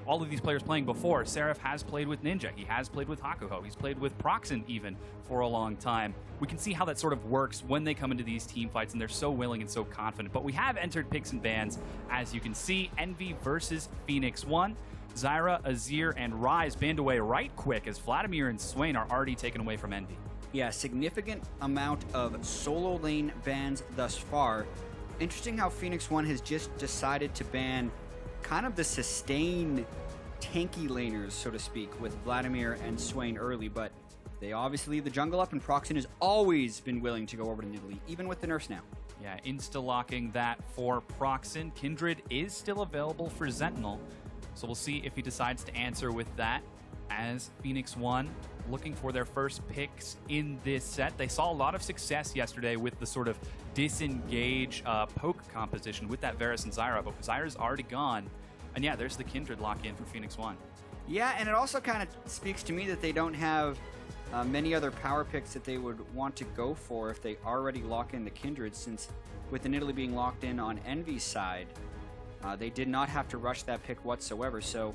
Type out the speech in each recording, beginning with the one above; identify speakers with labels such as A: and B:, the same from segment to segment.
A: all of these players playing before. Seraph has played with Ninja. He has played with Hakuho. He's played with Procxin even for a long time. We can see how that sort of works when they come into these team fights, and they're so willing and so confident. But we have entered picks and bans, as you can see. EnVy versus Phoenix1. Zyra, Azir, and Ryze banned away right quick as Vladimir and Swain are already taken away from EnVy.
B: Yeah, significant amount of solo lane bans thus far. Interesting how Phoenix1 has just decided to ban kind of the sustain tanky laners, so to speak, with Vladimir and Swain early, but they obviously leave the jungle up, and Procxin has always been willing to go over to Nidalee, even with the nerfs now.
A: Yeah, insta-locking that for Procxin. Kindred is still available for Zentinel, so we'll see if he decides to answer with that, as Phoenix1 looking for their first picks in this set. They saw a lot of success yesterday with the sort of disengage poke composition with that Varus and Zyra, but Zyra's already gone. And yeah, there's the Kindred lock-in for Phoenix1.
B: Yeah, and it also kind of speaks to me that they don't have many other power picks that they would want to go for if they already lock in the Kindred, since with the Nidalee being locked in on EnVy's side, they did not have to rush that pick whatsoever. So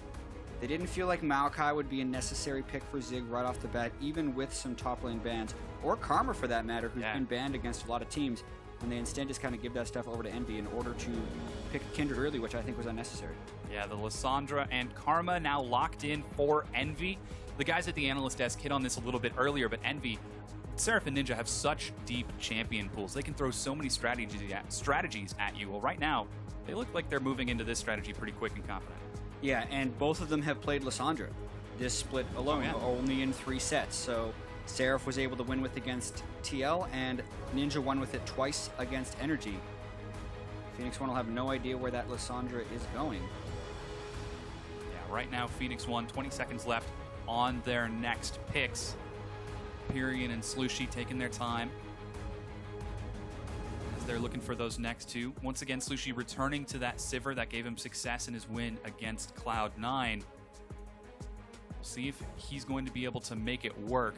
B: they didn't feel like Maokai would be a necessary pick for Zig right off the bat, even with some top lane bans, or Karma for that matter, who's been banned against a lot of teams, and they instead just kind of give that stuff over to EnVy in order to pick Kindred early, which I think was unnecessary. Yeah,
A: the Lissandra and Karma now locked in for EnVy. The guys at the analyst desk hit on this a little bit earlier, but EnVy, Seraph and Ninja have such deep champion pools. They can throw so many strategies at you. Well, right now, they look like they're moving into this strategy pretty quick and confident.
B: Yeah, and both of them have played Lissandra this split alone, only in 3 sets. So Seraph was able to win with against TL, and Ninja won with it twice against Energy. Phoenix1 will have no idea where that Lissandra is going.
A: Yeah, right now Phoenix1, 20 seconds left on their next picks. Pyrian and Slooshi taking their time as they're looking for those next two. Once again, Slooshi returning to that Sivir that gave him success in his win against Cloud9. We'll see if he's going to be able to make it work.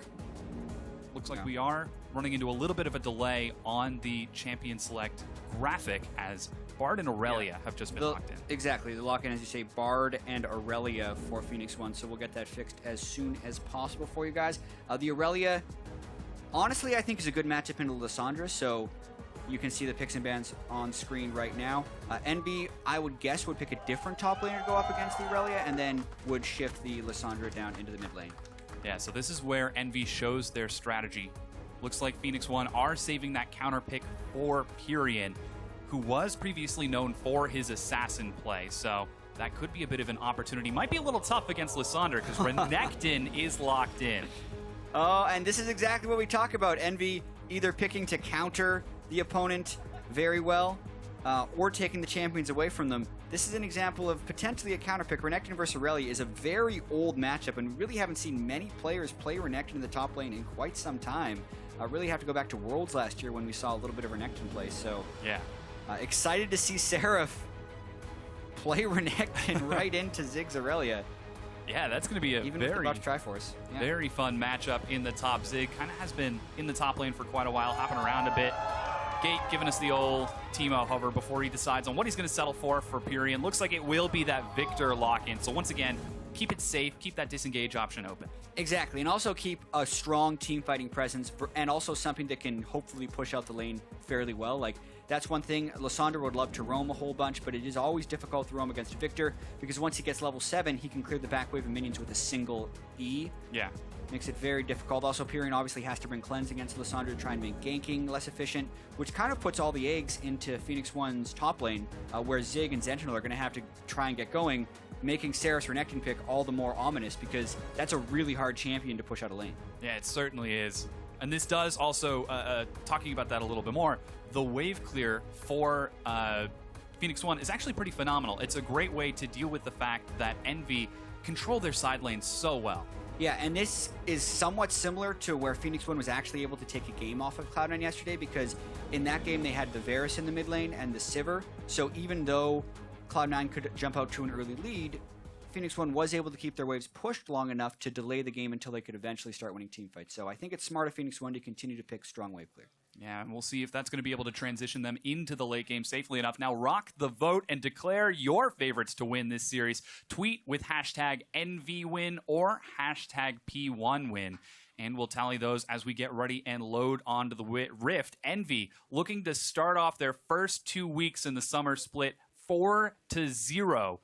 A: Looks like we are running into a little bit of a delay on the champion select graphic, as Bard and Irelia have just been locked in.
B: Exactly, the lock-in, as you say, Bard and Irelia for Phoenix1, so we'll get that fixed as soon as possible for you guys. The Irelia, honestly, I think is a good matchup into Lissandra, so you can see the picks and bans on screen right now. EnVy, I would guess, would pick a different top laner to go up against the Irelia, and then would shift the Lissandra down into the mid lane.
A: Yeah, so this is where EnVy shows their strategy. Looks like Phoenix1 are saving that counter pick for Pyrian, who was previously known for his assassin play. So that could be a bit of an opportunity. Might be a little tough against Lissandra because Renekton is locked in.
B: Oh, and this is exactly what we talk about. EnVy either picking to counter the opponent very well, or taking the champions away from them. This is an example of potentially a counter pick. Renekton versus Irelia is a very old matchup, and we really haven't seen many players play Renekton in the top lane in quite some time. Really have to go back to Worlds last year when we saw a little bit of Renekton play. So
A: yeah,
B: excited to see Seraph play Renekton right into Zig's Irelia.
A: Yeah, that's going to be a very fun matchup in the top. Zig kind of has been in the top lane for quite a while, hopping around a bit. Gate giving us the old Teemo hover before he decides on what he's going to settle for Pyrian. Looks like it will be that Viktor lock-in. So once again, keep it safe, keep that disengage option open.
B: Exactly, and also keep a strong team fighting presence, and also something that can hopefully push out the lane fairly well. Like, that's one thing. Lissandra would love to roam a whole bunch, but it is always difficult to roam against Viktor, because once he gets level 7, he can clear the back wave of minions with a single E.
A: Yeah.
B: Makes it very difficult. Also, Pyrian obviously has to bring cleanse against Lissandra to try and make ganking less efficient, which kind of puts all the eggs into Phoenix1's top lane, where Zig and Zentinel are going to have to try and get going, making Seraph's Renekton pick all the more ominous, because that's a really hard champion to push out of lane.
A: Yeah, it certainly is. And this does also, talking about that a little bit more, the wave clear for Phoenix1 is actually pretty phenomenal. It's a great way to deal with the fact that EnVy control their side lanes so well.
B: Yeah, and this is somewhat similar to where Phoenix1 was actually able to take a game off of Cloud9 yesterday, because in that game they had the Varus in the mid lane and the Sivir, so even though Cloud9 could jump out to an early lead, Phoenix1 was able to keep their waves pushed long enough to delay the game until they could eventually start winning team fights. So I think it's smart of Phoenix1 to continue to pick strong wave clear.
A: Yeah, and we'll see if that's going to be able to transition them into the late game safely enough. Now, rock the vote and declare your favorites to win this series. Tweet with hashtag EnVyWin or hashtag P1Win. And we'll tally those as we get ready and load onto the Rift. Envy looking to start off their first 2 weeks in the summer split 4-0.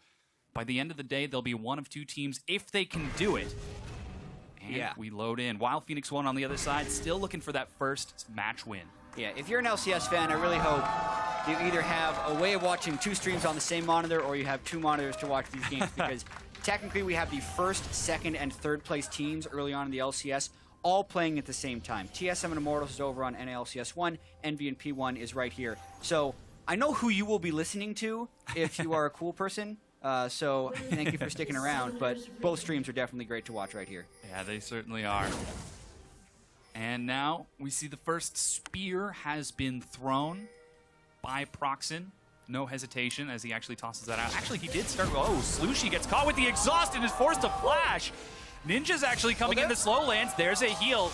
A: By the end of the day, they'll be one of two teams if they can do it. And we load in. While Phoenix1 on the other side, still looking for that first match win.
B: Yeah, if you're an LCS fan, I really hope you either have a way of watching two streams on the same monitor or you have two monitors to watch these games because technically we have the first, second, and third place teams early on in the LCS all playing at the same time. TSM and Immortals is over on NALCS 1, Envy and P1 is right here. So I know who you will be listening to if you are a cool person. So thank you for sticking around, but both streams are definitely great to watch right here.
A: Yeah, they certainly are. And now we see the first spear has been thrown by Procxin. No hesitation as he actually tosses that out. Actually, he did start. Oh, Slooshi gets caught with the exhaust and is forced to flash. Ninja's actually coming into slow lands. There's a heal.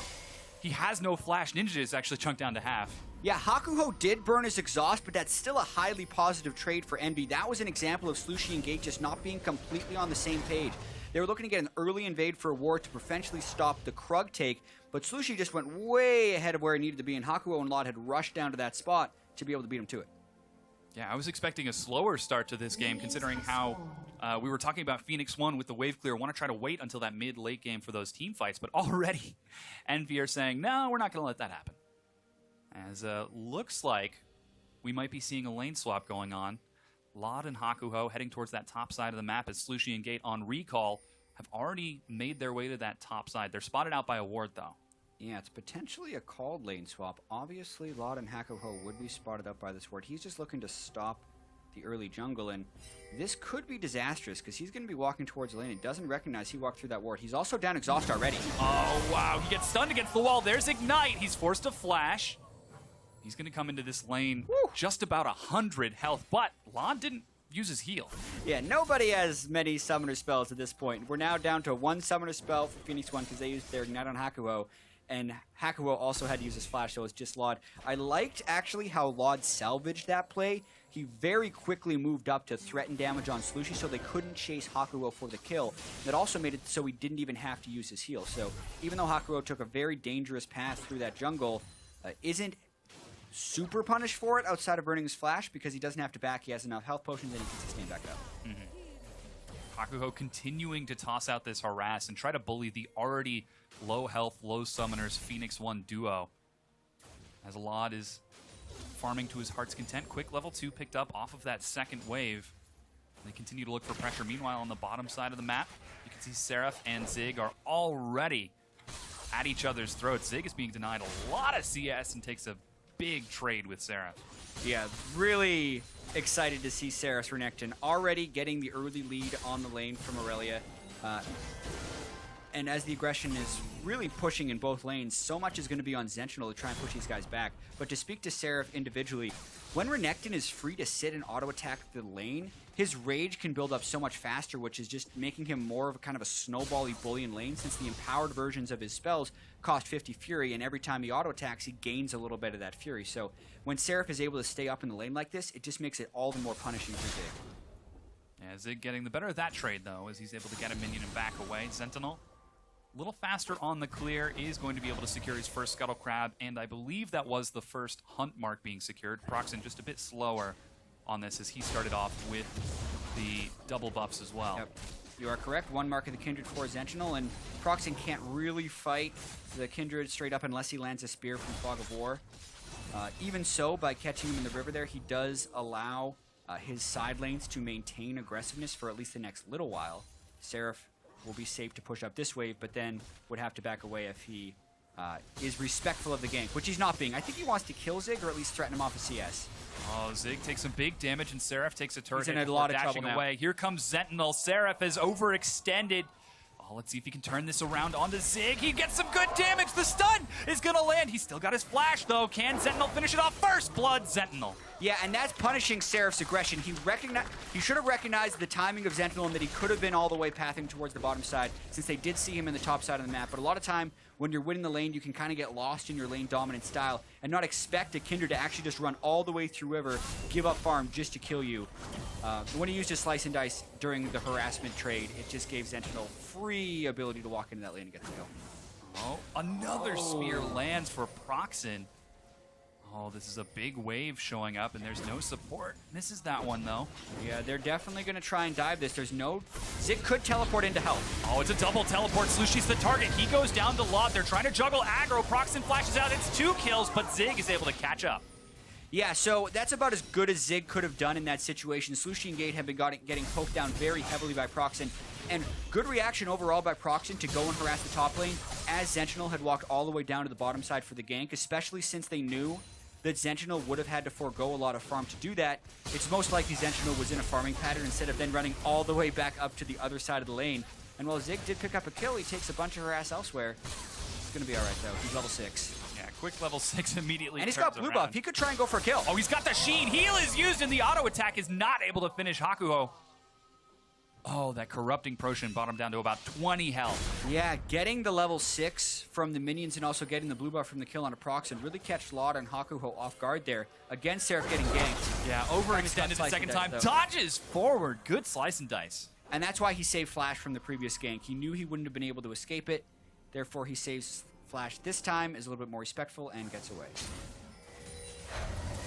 A: He has no flash. Ninja is actually chunked down to half.
B: Yeah, Hakuho did burn his exhaust, but that's still a highly positive trade for Envy. That was an example of Slooshi and Gate just not being completely on the same page. They were looking to get an early invade for a ward to potentially stop the Krug take, but Slooshi just went way ahead of where he needed to be, and Hakuho and Lod had rushed down to that spot to be able to beat him to it.
A: Yeah, I was expecting a slower start to this game, considering how we were talking about Phoenix1 with the wave clear. Want to try to wait until that mid-late game for those team fights, but already Envy are saying, no, we're not going to let that happen. As looks like we might be seeing a lane swap going on. Lod and Hakuho heading towards that top side of the map as Slooshi and Gate on recall have already made their way to that top side. They're spotted out by a ward, though.
B: Yeah, it's potentially a called lane swap. Obviously, Lod and Hakuho would be spotted up by this ward. He's just looking to stop the early jungle, and this could be disastrous because he's going to be walking towards the lane and doesn't recognize he walked through that ward. He's also down exhaust already.
A: Oh, wow. He gets stunned against the wall. There's Ignite. He's forced to flash. He's going to come into this lane just about 100 health, but Lod didn't use his heal.
B: Yeah, nobody has many summoner spells at this point. We're now down to one summoner spell for Phoenix1 because they used their Ignite on Hakuho, and Hakuho also had to use his flash, so it's just Lod. I liked actually how Lod salvaged that play. He very quickly moved up to threaten damage on Slooshi so they couldn't chase Hakuho for the kill. That also made it so he didn't even have to use his heal. So even though Hakuho took a very dangerous path through that jungle, isn't super punished for it outside of burning his flash because he doesn't have to back. He has enough health potions and he can sustain back up.
A: Hakuho continuing to toss out this harass and try to bully the already low health, low summoners Phoenix1 duo. As Lod is farming to his heart's content. Quick level 2 picked up off of that second wave. They continue to look for pressure. Meanwhile, on the bottom side of the map, you can see Seraph and Zig are already at each other's throats. Zig is being denied a lot of CS and takes a big trade with Seraph.
B: Yeah, really excited to see Seraph's Renekton already getting the early lead on the lane from Irelia. And as the aggression is really pushing in both lanes, so much is going to be on Zentinel to try and push these guys back. But to speak to Seraph individually, when Renekton is free to sit and auto-attack the lane, his rage can build up so much faster, which is just making him more of a kind of a snowball-y bully in lane, since the empowered versions of his spells cost 50 Fury, and every time he auto-attacks, he gains a little bit of that Fury. So when Seraph is able to stay up in the lane like this, it just makes it all the more punishing for Zig.
A: Yeah, Zig getting the better of that trade, though, as he's able to get a minion and back away. Zentinel, a little faster on the clear, is going to be able to secure his first Scuttle Crab, and I believe that was the first Hunt mark being secured. Procxin just a bit slower on this as he started off with the double buffs as well.
B: Yep. You are correct. One mark of the Kindred for Zentinel, and Procxin can't really fight the Kindred straight up unless he lands a spear from Fog of War. Even so, by catching him in the river there, he does allow his side lanes to maintain aggressiveness for at least the next little while. Seraph will be safe to push up this wave, but then would have to back away if he is respectful of the gank, which he's not being. I think he wants to kill Zig or at least threaten him off of CS.
A: Oh, Zig takes some big damage, and Seraph takes a turret.
B: He's in a lot of
A: dashing
B: trouble now.
A: away. Here comes Zentinel. Seraph is overextended. Oh, let's see if he can turn this around onto Zig. He gets some good damage. The stun is going to land. He's still got his flash, though. Can Zentinel finish it off? First blood, Zentinel.
B: Yeah, and that's punishing Seraph's aggression. He should have recognized the timing of Zentinel and that he could have been all the way pathing towards the bottom side, since they did see him in the top side of the map. But a lot of time, when you're winning the lane, you can kind of get lost in your lane dominant style and not expect a Kindred to actually just run all the way through river, give up farm just to kill you. When he used his slice and dice during the harassment trade, it just gave Zentinel free ability to walk into that lane and get the kill.
A: Oh, another spear lands for Procxin. Oh, this is a big wave showing up, and there's no support. Misses that one, though.
B: Yeah, they're definitely going to try and dive this. There's no... Zig could teleport into help.
A: Oh, it's a double teleport. Slooshi's the target. He goes down to lot. They're trying to juggle aggro. Procxin flashes out. It's 2 kills, but Zig is able to catch up.
B: Yeah, so that's about as good as Zig could have done in that situation. Slooshi and Gate have been getting poked down very heavily by Procxin, and good reaction overall by Procxin to go and harass the top lane, as Zentinel had walked all the way down to the bottom side for the gank, especially since they knew that Zentinel would have had to forego a lot of farm to do that. It's most likely Zentinel was in a farming pattern instead of then running all the way back up to the other side of the lane. And while Zig did pick up a kill, he takes a bunch of harass elsewhere. It's going to be all right, though. He's level 6.
A: Yeah, quick level 6 immediately.
B: And he's got blue buff. He could try and go for a kill.
A: Oh, he's got the Sheen. Heal is used, and the auto attack is not able to finish Hakuho. Oh, that corrupting potion brought him down to about 20 health.
B: Yeah, getting the level 6 from the minions and also getting the blue buff from the kill on a Procxin really catch Lot and Hakuho off guard there. Again, Seraph getting ganked.
A: Yeah, overextended the second time. Dodges forward. Good slice and dice.
B: And that's why he saved Flash from the previous gank. He knew he wouldn't have been able to escape it. Therefore, he saves Flash this time, is a little bit more respectful, and gets away.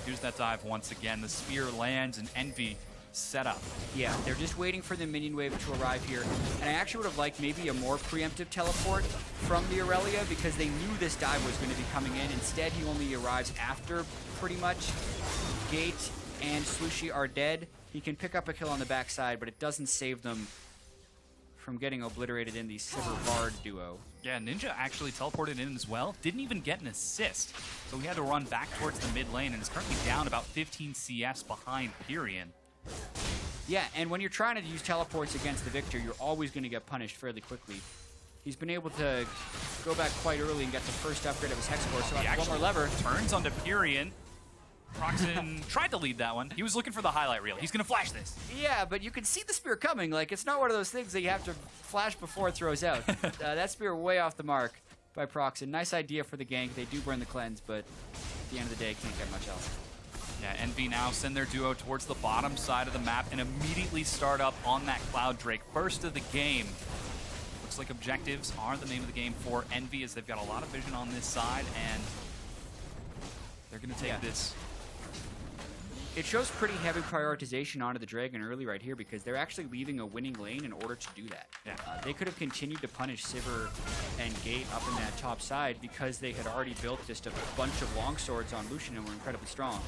A: Here's that dive once again. The spear lands, and Envy set up.
B: Yeah, they're just waiting for the minion wave to arrive here. And I actually would have liked maybe a more preemptive teleport from the Irelia because they knew this dive was going to be coming in. Instead, he only arrives after pretty much Gate and Slooshi are dead. He can pick up a kill on the backside, but it doesn't save them from getting obliterated in the Sivir Bard duo.
A: Yeah, Ninja actually teleported in as well. Didn't even get an assist. So he had to run back towards the mid lane and is currently down about 15 CS behind Pyrian.
B: Yeah, and when you're trying to use teleports against the Viktor, you're always going to get punished fairly quickly. He's been able to go back quite early and get the first upgrade of his Hex Core, so
A: he
B: one more lever.
A: Turns onto Pyrian. Procxin tried to lead that one. He was looking for the highlight reel. He's going to flash this.
B: Yeah, but you can see the spear coming. Like, it's not one of those things that you have to flash before it throws out. That spear way off the mark by Procxin. Nice idea for the gank. They do burn the cleanse, but at the end of the day, can't get much else.
A: Yeah, Envy now send their duo towards the bottom side of the map and immediately start up on that Cloud Drake. First of the game. Looks like objectives are the name of the game for Envy, as they've got a lot of vision on this side, and they're going to take this.
B: It shows pretty heavy prioritization onto the Dragon early right here because they're actually leaving a winning lane in order to do that.
A: Yeah.
B: They could have continued to punish Sivir and Gate up in that top side because they had already built just a bunch of longswords on Lucian and were incredibly strong.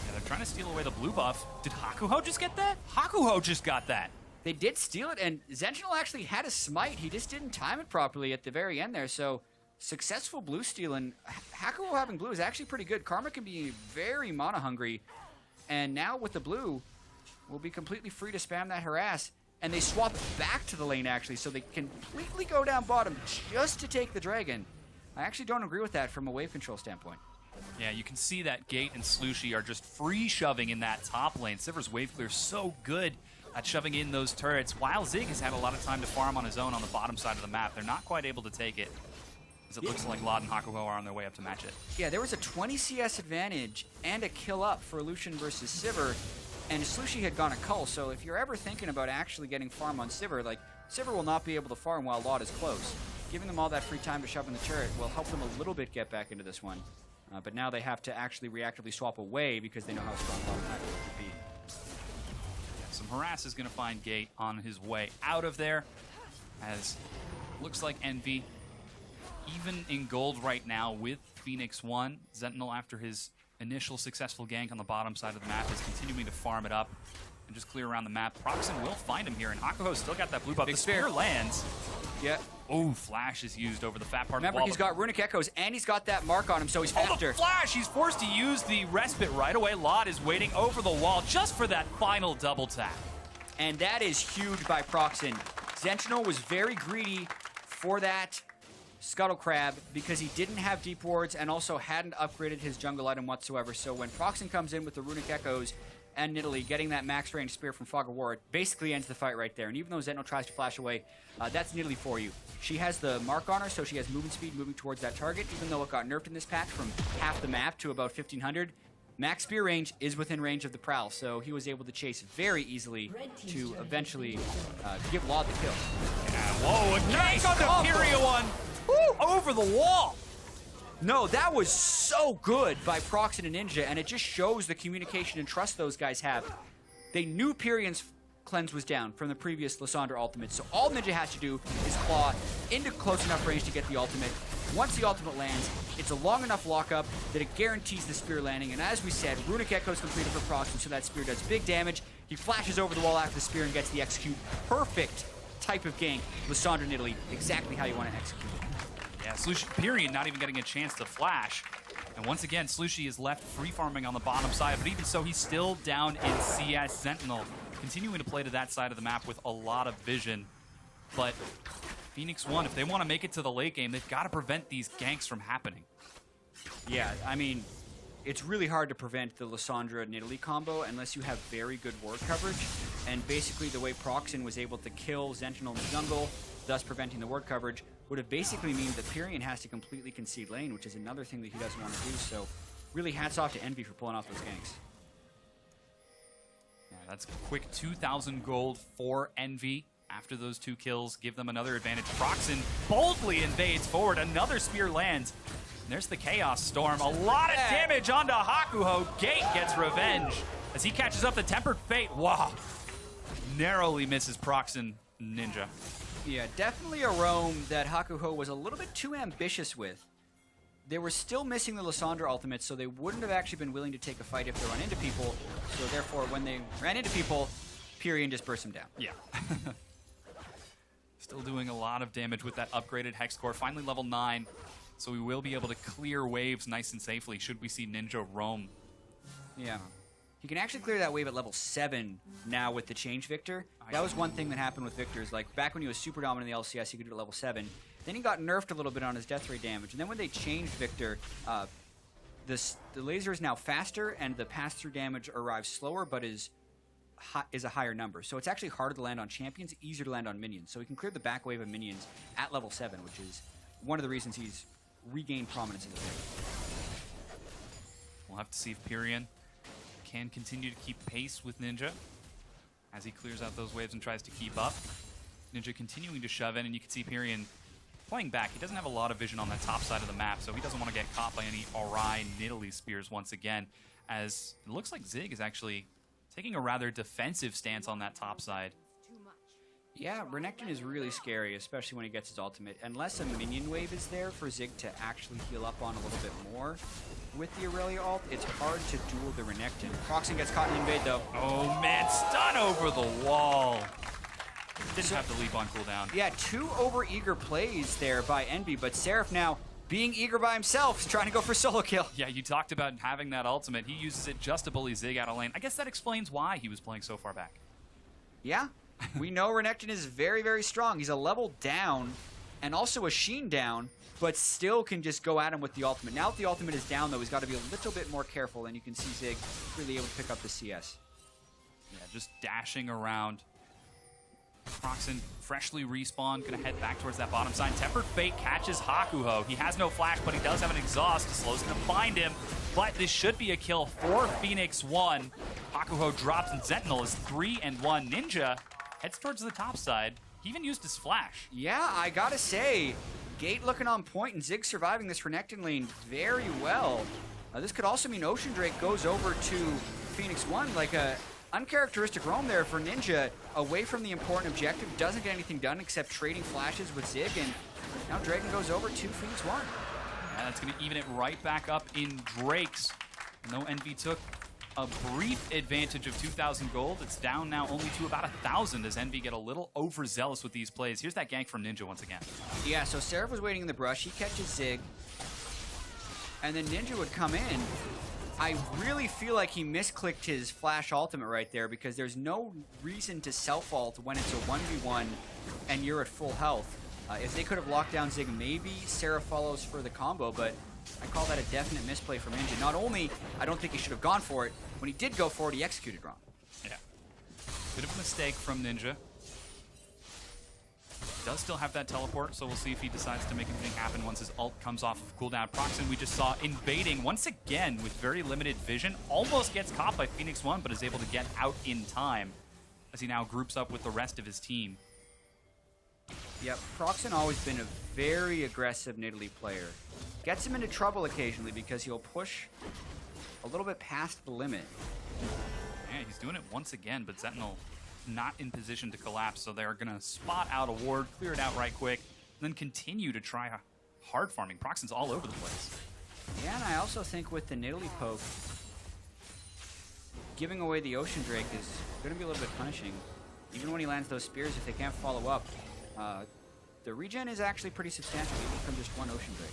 A: Yeah, they're trying to steal away the blue buff. Did Hakuho just get that? Hakuho just got that.
B: They did steal it, and Zentinel actually had a smite. He just didn't time it properly at the very end there, so successful blue steal, and Hakuho having blue is actually pretty good. Karma can be very mana hungry. And now with the blue, we'll be completely free to spam that harass. And they swap back to the lane, actually, so they completely go down bottom just to take the Dragon. I actually don't agree with that from a wave control standpoint.
A: Yeah, you can see that Gate and Slooshi are just free shoving in that top lane. Sivir's wave clear so good at shoving in those turrets, while Zig has had a lot of time to farm on his own on the bottom side of the map. They're not quite able to take it, as it looks like Lot and Hakuho are on their way up to match it.
B: Yeah, there was a 20 CS advantage and a kill up for Lucian versus Sivir, and Slooshi had gone a cull, so if you're ever thinking about actually getting farm on Sivir, like, Sivir will not be able to farm while Lot is close. Giving them all that free time to shove in the turret will help them a little bit get back into this one. But now they have to actually reactively swap away because they know how strong Lot and Hakuho will be.
A: Yeah, some harass is going to find Gate on his way out of there, as looks like Envy even in gold right now with Phoenix1. Zentinel, after his initial successful gank on the bottom side of the map, is continuing to farm it up and just clear around the map. Procxin will find him here, and Hakuho's still got that blue buff. The spear lands.
B: Yeah.
A: Oh, flash is used over the fat part
B: Remember,
A: of the wall.
B: he's got runic echoes, and he's got that mark on him, so he's faster.
A: Oh, the flash! He's forced to use the respite right away. Lot is waiting over the wall just for that final double tap.
B: And that is huge by Procxin. Zentinel was very greedy for that Scuttle Crab because he didn't have deep wards and also hadn't upgraded his jungle item whatsoever. So when Procxin comes in with the runic echoes, and Nidalee getting that max range spear from Fog of War basically ends the fight right there. And even though Zentinel tries to flash away, that's Nidalee for you. She has the mark on her, so she has movement speed moving towards that target, even though it got nerfed in this patch from half the map to about 1500. Max spear range is within range of the Prowl, so he was able to chase very easily to eventually give Law the kill.
A: Yeah, whoa, a gank on the Furia one! Woo, over the wall!
B: No, that was so good by Procxin and Ninja, and it just shows the communication and trust those guys have. They knew Pyrian's cleanse was down from the previous Lissandra ultimate, so all Ninja has to do is claw into close enough range to get the ultimate. Once the ultimate lands, it's a long enough lockup that it guarantees the spear landing, and as we said, Runic Echo is completed for Procxin, so that spear does big damage. He flashes over the wall after the spear and gets the execute. Perfect type of gank. Lissandra Nidalee, exactly how you want to execute.
A: Yeah, Slooshi, Pyrian not even getting a chance to flash. And once again, Slooshi is left free farming on the bottom side, but even so, he's still down in CS. Zentinel continuing to play to that side of the map with a lot of vision. But Phoenix1, if they want to make it to the late game, they've got to prevent these ganks from happening.
B: Yeah, I mean, it's really hard to prevent the Lissandra Nidalee combo unless you have very good ward coverage. And basically the way Procxin was able to kill Zentinel in the jungle, thus preventing the ward coverage, would have basically mean that Pyrian has to completely concede lane, which is another thing that he doesn't want to do. So really hats off to EnVy for pulling off those ganks.
A: Yeah, that's a quick 2,000 gold for EnVy. After those 2 kills, give them another advantage. Procxin boldly invades forward. Another spear lands. And there's the Chaos Storm. A lot of damage onto Hakuho. Gate gets revenge as he catches up the Tempered Fate. Wow. Narrowly misses Procxin Ninja.
B: Yeah, definitely a roam that Hakuho was a little bit too ambitious with. They were still missing the Lissandra ultimate, so they wouldn't have actually been willing to take a fight if they run into people. So therefore, when they ran into people, Pyrian just burst them down.
A: Yeah. Still doing a lot of damage with that upgraded Hex Core. Finally level 9, so we will be able to clear waves nice and safely should we see Ninja roam.
B: Yeah. He can actually clear that wave at level 7 now with the change Viktor. That was one thing that happened with Viktor, is like back when he was super dominant in the LCS, he could do it at level 7. Then he got nerfed a little bit on his death ray damage. And then when they changed Viktor, the laser is now faster and the pass-through damage arrives slower, but is a higher number. So it's actually harder to land on champions, easier to land on minions. So he can clear the back wave of minions at level 7, which is one of the reasons he's regained prominence in the game.
A: We'll have to see if Pyrian can continue to keep pace with Ninja as he clears out those waves and tries to keep up. Ninja continuing to shove in, and you can see Pyrian playing back. He doesn't have a lot of vision on that top side of the map, so he doesn't want to get caught by any Arai Nidalee spears once again, as it looks like Zig is actually taking a rather defensive stance on that top side.
B: Yeah, Renekton is really scary, especially when he gets his ultimate. Unless a minion wave is there for Zig to actually heal up on a little bit more with the Irelia ult, it's hard to duel the Renekton. Procxin gets caught in invade, though.
A: Oh, man, stun over the wall. Didn't have to leap on cooldown.
B: Yeah, 2 over-eager plays there by EnVy, but Seraph now, being eager by himself, is trying to go for solo kill.
A: Yeah, you talked about having that ultimate. He uses it just to bully Zig out of lane. I guess that explains why he was playing so far back.
B: Yeah. We know Renekton is very, very strong. He's a level down and also a sheen down, but still can just go at him with the ultimate. Now that the ultimate is down, though, he's got to be a little bit more careful, and you can see Zig really able to pick up the CS.
A: Yeah, just dashing around. Procxin freshly respawned, gonna head back towards that bottom side. Tempered Fate catches Hakuho. He has no flash, but he does have an exhaust. Slow's gonna find him, but this should be a kill for Phoenix1. Hakuho drops, and Zentinel is 3-1. Ninja heads towards the top side. He even used his flash.
B: Yeah, I gotta say, Gate looking on point, and Zig surviving this Renekton lane very well. This could also mean Ocean Drake goes over to Phoenix1, like a uncharacteristic roam there for Ninja, away from the important objective, doesn't get anything done except trading flashes with Zig, and now Dragon goes over to Phoenix1.
A: Yeah, that's going to even it right back up in Drake's. No, EnVy took a brief advantage of 2,000 gold. It's down now only to about 1,000 as EnVy get a little overzealous with these plays. Here's that gank from Ninja once again.
B: Yeah, so Seraph was waiting in the brush. He catches Zig, and then Ninja would come in. I really feel like he misclicked his flash ultimate right there, because there's no reason to self-ult when it's a 1v1 and you're at full health. If they could have locked down Zig, maybe Seraph follows for the combo, but I call that a definite misplay from Ninja. Not only, I don't think he should have gone for it, when he did go for it, he executed wrong.
A: Yeah. Bit of a mistake from Ninja. Does still have that teleport, so we'll see if he decides to make anything happen once his ult comes off of cooldown. Procxin, we just saw invading once again with very limited vision. Almost gets caught by Phoenix1, but is able to get out in time as he now groups up with the rest of his team.
B: Yep, Procxin always been a very aggressive Nidalee player. Gets him into trouble occasionally because he'll push a little bit past the limit.
A: Yeah, he's doing it once again, but Zentinel not in position to collapse, so they're going to spot out a ward, clear it out right quick, and then continue to try hard farming. Procxin's all over the place.
B: Yeah, and I also think with the Nidalee poke, giving away the Ocean Drake is going to be a little bit punishing. Even when he lands those spears, if they can't follow up, the regen is actually pretty substantial, even from just one Ocean Drake.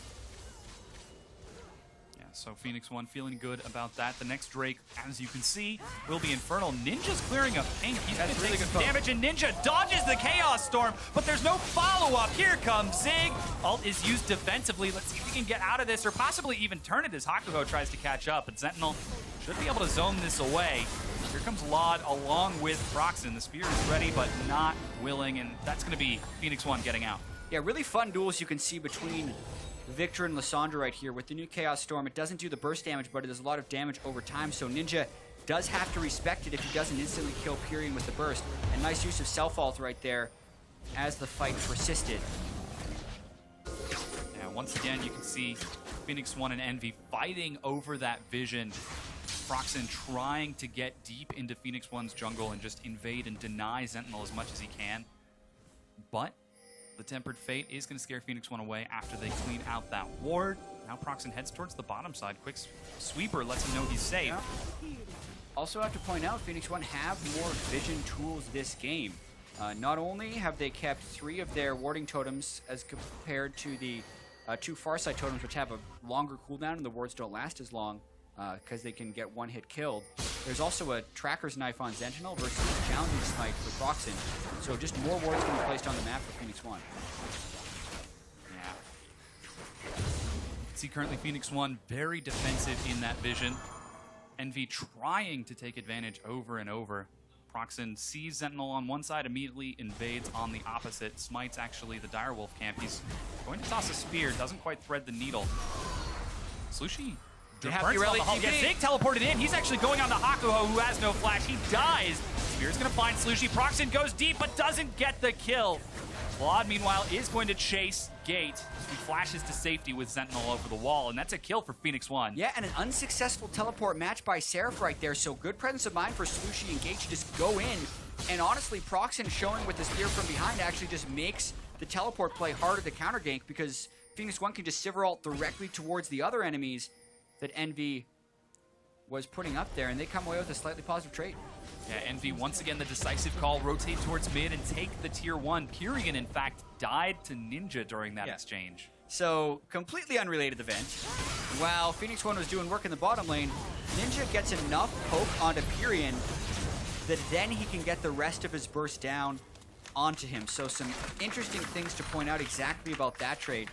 A: Yeah, so Phoenix1 feeling good about that. The next Drake, as you can see, will be Infernal. Ninja's clearing a pink. He's going to take some damage, and Ninja dodges the Chaos Storm, but there's no follow-up. Here comes Zig. Ult is used defensively. Let's see if he can get out of this, or possibly even turn it as Hakuho tries to catch up. But Zentinel should be able to zone this away. Here comes Laud along with Procxin. The spear is ready, but not willing, and that's going to be Phoenix1 getting out.
B: Yeah, really fun duels you can see between Viktor and Lissandra right here. With the new Chaos Storm, it doesn't do the burst damage, but it does a lot of damage over time, so Ninja does have to respect it if he doesn't instantly kill Pyrion with the burst. And nice use of self-ult right there as the fight persisted.
A: Yeah, once again, you can see Phoenix1 and EnVy fighting over that vision. Procxin trying to get deep into Phoenix1's jungle and just invade and deny Zentinel as much as he can. But the Tempered Fate is going to scare Phoenix1 away after they clean out that ward. Now Procxin heads towards the bottom side. Quick sweeper lets him know he's safe.
B: Yeah. Also have to point out, Phoenix1 have more vision tools this game. Not only have they kept 3 of their warding totems as compared to the 2 Farsight totems, which have a longer cooldown and the wards don't last as long, because they can get one hit killed. There's also a Tracker's Knife on Zentinel versus a Challenging Smite for Procxin. So just more wards can be placed on the map for Phoenix1.
A: Yeah. See currently Phoenix1 very defensive in that vision. EnVy trying to take advantage over and over. Procxin sees Zentinel on one side, immediately invades on the opposite. Smites actually the Direwolf camp. He's going to toss a spear, doesn't quite thread the needle. Slooshi. Yeah, Zig teleported in. He's actually going on to Hakuho, who has no flash. He dies. Spear's going to find Slooshi. Procxin goes deep, but doesn't get the kill. Laud, meanwhile, is going to chase Gate. He flashes to safety with Zentinel over the wall, and that's a kill for Phoenix1.
B: Yeah, and an unsuccessful teleport match by Seraph right there, so good presence of mind for Slooshi and Gate to just go in. And honestly, Procxin showing with the spear from behind actually just makes the teleport play harder to counter gank, because Phoenix1 can just Sivir ult directly towards the other enemies that EnVy was putting up there, and they come away with a slightly positive trade.
A: Yeah, EnVy once again the decisive call, rotate towards mid and take the tier 1. Pyrion, in fact, died to Ninja during that exchange.
B: So, completely unrelated event. While Phoenix1 was doing work in the bottom lane, Ninja gets enough poke onto Pyrion that then he can get the rest of his burst down onto him. So some interesting things to point out exactly about that trade.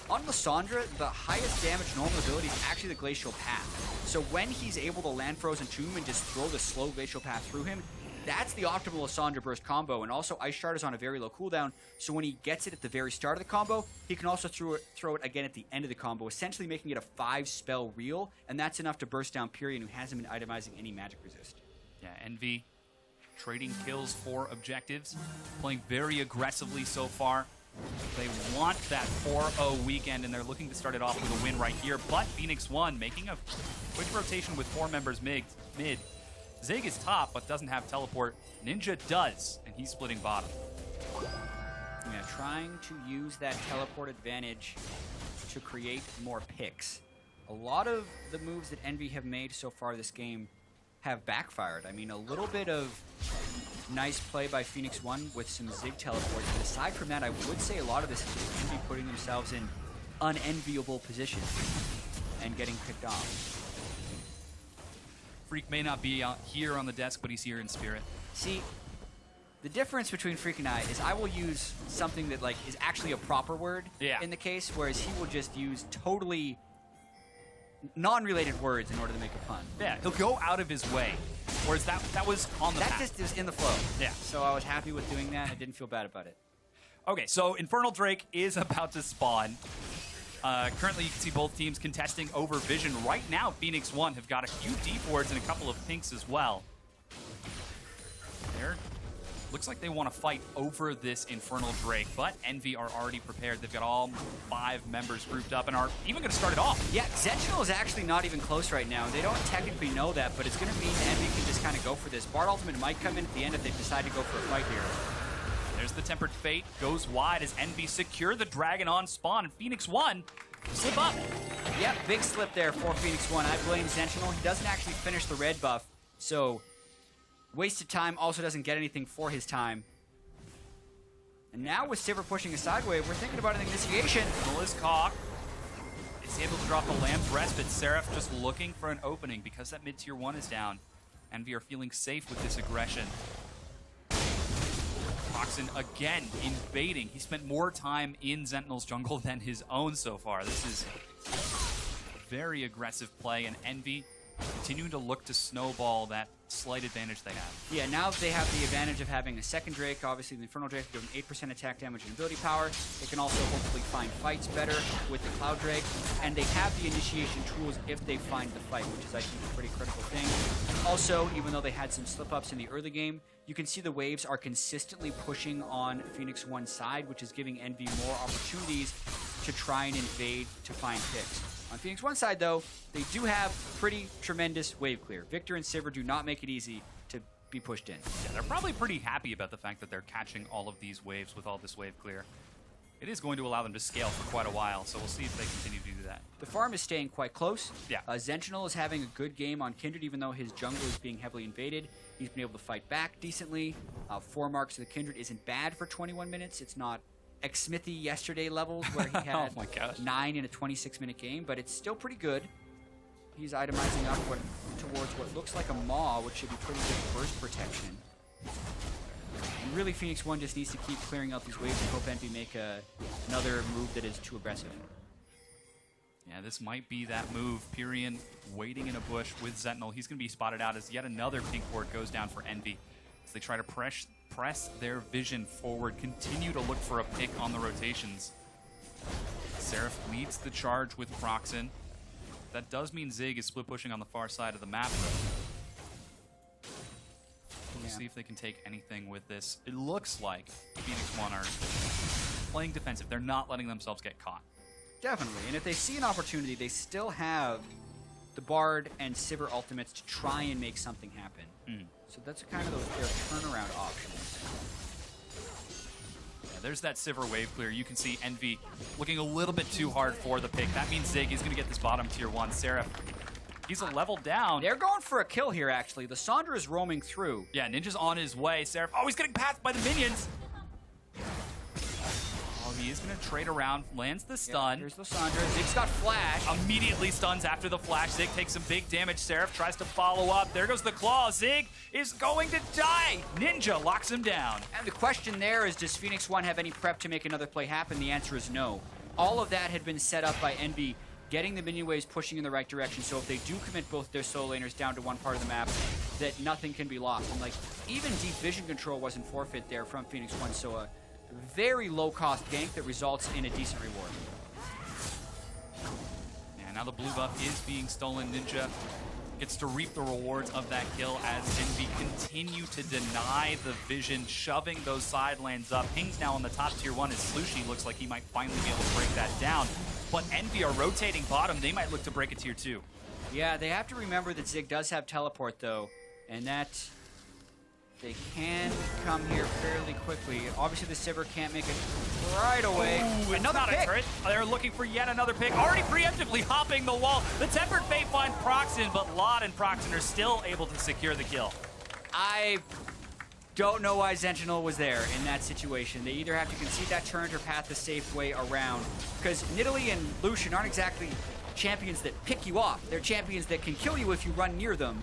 B: On Lissandra, the highest damage normal ability is actually the Glacial Path. So when he's able to land Frozen Tomb and just throw the slow Glacial Path through him, that's the optimal Lissandra burst combo. And also Ice Shard is on a very low cooldown, so when he gets it at the very start of the combo, he can also throw it again at the end of the combo, essentially making it a 5-spell reel, and that's enough to burst down Pyrion, who hasn't been itemizing any magic resist.
A: Yeah, EnVy trading kills for objectives, playing very aggressively so far. They want that 4-0 weekend, and they're looking to start it off with a win right here. But Phoenix1 making a quick rotation with 4 members mid. Zig is top, but doesn't have teleport. Ninja does, and he's splitting bottom.
B: Yeah, trying to use that teleport advantage to create more picks. A lot of the moves that EnVy have made so far this game have backfired. I mean, a little bit of nice play by Phoenix1 with some Zig teleports, but aside from that, I would say a lot of this is just EnVy putting themselves in unenviable positions and getting picked off.
A: Freak may not be here on the desk, but he's here in spirit.
B: See, the difference between Freak and I is I will use something that is actually a proper word in the case, whereas he will just use totally non-related words in order to make a pun.
A: Yeah, he'll go out of his way. Whereas that was on the
B: That
A: map.
B: just is in the flow.
A: Yeah.
B: So I was happy with doing that. I didn't feel bad about it.
A: Okay, so Infernal Drake is about to spawn. Currently, you can see both teams contesting over Vision. Right now, Phoenix1 have got a few deep wards and a couple of pinks as well. Looks like they want to fight over this Infernal Drake, but Envy are already prepared. They've got all 5 members grouped up and are even going to start it off.
B: Yeah, Zentinel is actually not even close right now. They don't technically know that, but it's going to mean Envy can just kind of go for this. Bard Ultimate might come in at the end if they decide to go for a fight here.
A: There's the Tempered Fate, goes wide as Envy secure the Dragon on spawn, and Phoenix1 slip up.
B: Yep, big slip there for Phoenix1. I blame Zentinel. He doesn't actually finish the red buff, so wasted time, also doesn't get anything for his time. And now with Sivir pushing a side wave, we're thinking about an initiation.
A: Blizzcock is able to drop the Lamb's Respite. Seraph just looking for an opening because that mid-tier 1 is down. Envy are feeling safe with this aggression. Procxin again invading. He spent more time in Zentinel's jungle than his own so far. This is a very aggressive play, and Envy continuing to look to snowball that slight advantage they have.
B: Yeah, now they have the advantage of having a second Drake. Obviously, the Infernal Drake doing 8% attack damage and ability power. They can also hopefully find fights better with the Cloud Drake. And they have the initiation tools if they find the fight, which is, I think, a pretty critical thing. Also, even though they had some slip-ups in the early game, you can see the waves are consistently pushing on Phoenix1's side, which is giving Envy more opportunities to try and invade to find picks. On Phoenix1's side, though, they do have pretty tremendous wave clear. Viktor and Sivir do not make it easy to be pushed in.
A: Yeah, they're probably pretty happy about the fact that they're catching all of these waves with all this wave clear. It is going to allow them to scale for quite a while, so we'll see if they continue to do that.
B: The farm is staying quite close.
A: Yeah.
B: Zentinel is having a good game on Kindred, even though his jungle is being heavily invaded. He's been able to fight back decently. 4 marks of the Kindred isn't bad for 21 minutes. It's not X-Smithy yesterday levels where he had
A: oh my gosh.
B: 9 in a 26-minute game, but it's still pretty good. He's itemizing up towards what looks like a Maw, which should be pretty good burst protection. And really, Phoenix1 just needs to keep clearing out these waves and hope Envy make another move that is too aggressive.
A: Yeah, this might be that move. Pyrian waiting in a bush with Zentinel. He's going to be spotted out as yet another pink ward goes down for Envy. As they try to press their vision forward, continue to look for a pick on the rotations. Seraph leads the charge with Procxin. That does mean Zig is split pushing on the far side of the map, though. We'll see if they can take anything with this. It looks like Phoenix1 are playing defensive. They're not letting themselves get caught.
B: Definitely, and if they see an opportunity, they still have the Bard and Sivir ultimates to try and make something happen. So that's kind of their turnaround options.
A: Yeah, there's that Sivir wave clear. You can see Envy looking a little bit too hard for the pick. That means Zig is going to get this bottom tier 1. Seraph, he's a level down.
B: They're going for a kill here, actually. Lissandra is roaming through.
A: Yeah, Ninja's on his way. Seraph, oh, he's getting passed by the minions. Oh, he is going to trade around, lands the stun.
B: Here's Lissandra. Zig's got flash.
A: Immediately stuns after the flash. Zig takes some big damage. Seraph tries to follow up. There goes the claw. Zig is going to die. Ninja locks him down.
B: And the question there is, does Phoenix1 have any prep to make another play happen? The answer is no. All of that had been set up by Envy, getting the minion waves pushing in the right direction, so if they do commit both their solo laners down to one part of the map, that nothing can be lost. And like, even deep vision control wasn't forfeit there from Phoenix1, so a very low-cost gank that results in a decent reward.
A: Yeah, now the blue buff is being stolen. Ninja gets to reap the rewards of that kill as Envy continue to deny the vision, shoving those side lanes up. Ping's now on the top tier 1 as Slooshi looks like he might finally be able to break that down. But Envy are rotating bottom. They might look to break a tier 2.
B: Yeah, they have to remember that Zig does have teleport, though, and that they can come here fairly quickly. Obviously, the Sivir can't make it right away.
A: Ooh, another pick. Turret. They're looking for yet another pick. Already preemptively hopping the wall. The Tempered Fate finds Procxin, but Lot and Procxin are still able to secure the kill.
B: I don't know why Zentinel was there in that situation. They either have to concede that turret or path the safe way around. Because Nidalee and Lucian aren't exactly champions that pick you off. They're champions that can kill you if you run near them.